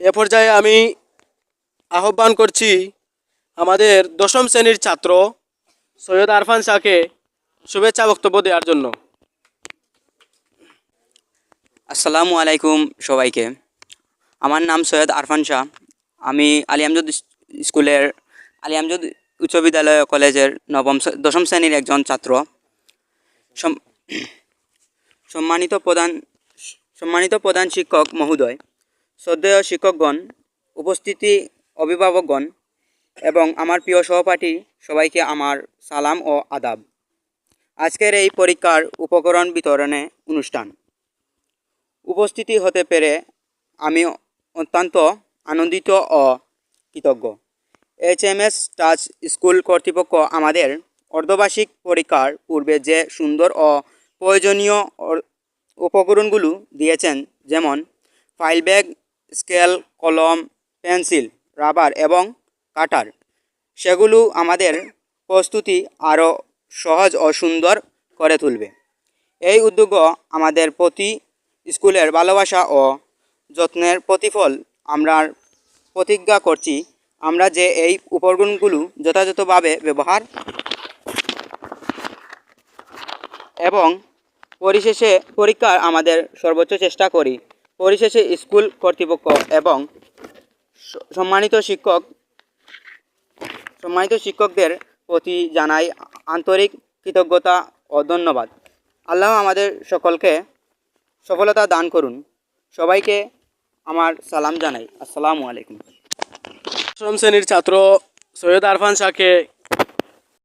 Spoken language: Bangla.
এ পর্যায়ে আমি আহ্বান করছি আমাদের দশম শ্রেণীর ছাত্র সৈয়দ আরফান শাহকে শুভেচ্ছা বক্তব্য দেওয়ার জন্য। আসসালামু আলাইকুম সবাইকে। আমার নাম সৈয়দ আরফান শাহ। আমি আলী আমজদ স্কুলের আলী আমজদ উচ্চ বিদ্যালয় কলেজের দশম শ্রেণীর একজন ছাত্র। সম- সম্মানিত প্রধান সম্মানিত প্রধান শিক্ষক মহোদয়, শ্রদ্ধেয় শিক্ষকগণ, উপস্থিতি অভিভাবকগণ এবং আমার প্রিয় সহপাঠী সবাইকে আমার সালাম ও আদাব। আজকের এই পরীক্ষার উপকরণ বিতরণে অনুষ্ঠান উপস্থিতি হতে পেরে আমি অত্যন্ত আনন্দিত ও কৃতজ্ঞ। HMS টাচ স্কুল কর্তৃপক্ষ আমাদের অর্ধবার্ষিক পরীক্ষার পূর্বে যে সুন্দর ও প্রয়োজনীয় উপকরণগুলো দিয়েছেন, যেমন ফাইল ব্যাগ, স্কেল, কলম, পেন্সিল, রাবার এবং কাটার, সেগুলো আমাদের প্রস্তুতি আরও সহজ ও সুন্দর করে তুলবে। এই উদ্যোগ আমাদের প্রতি স্কুলের ভালোবাসা ও যত্নের প্রতিফল। আমরা প্রতিজ্ঞা করছি আমরা যে এই উপকরণগুলো যথাযথভাবে ব্যবহার এবং পরিশেষে পরীক্ষার আমাদের সর্বোচ্চ চেষ্টা করি। পরিশেষে স্কুল কর্তৃপক্ষ এবং সম্মানিত শিক্ষকদের প্রতি জানাই আন্তরিক কৃতজ্ঞতা ও ধন্যবাদ। আল্লাহ আমাদের সকলকে সফলতা দান করুন। সবাইকে আমার সালাম জানাই। আসসালামু আলাইকুম। দশম শ্রেণীর ছাত্র সৈয়দ আরফান শাহকে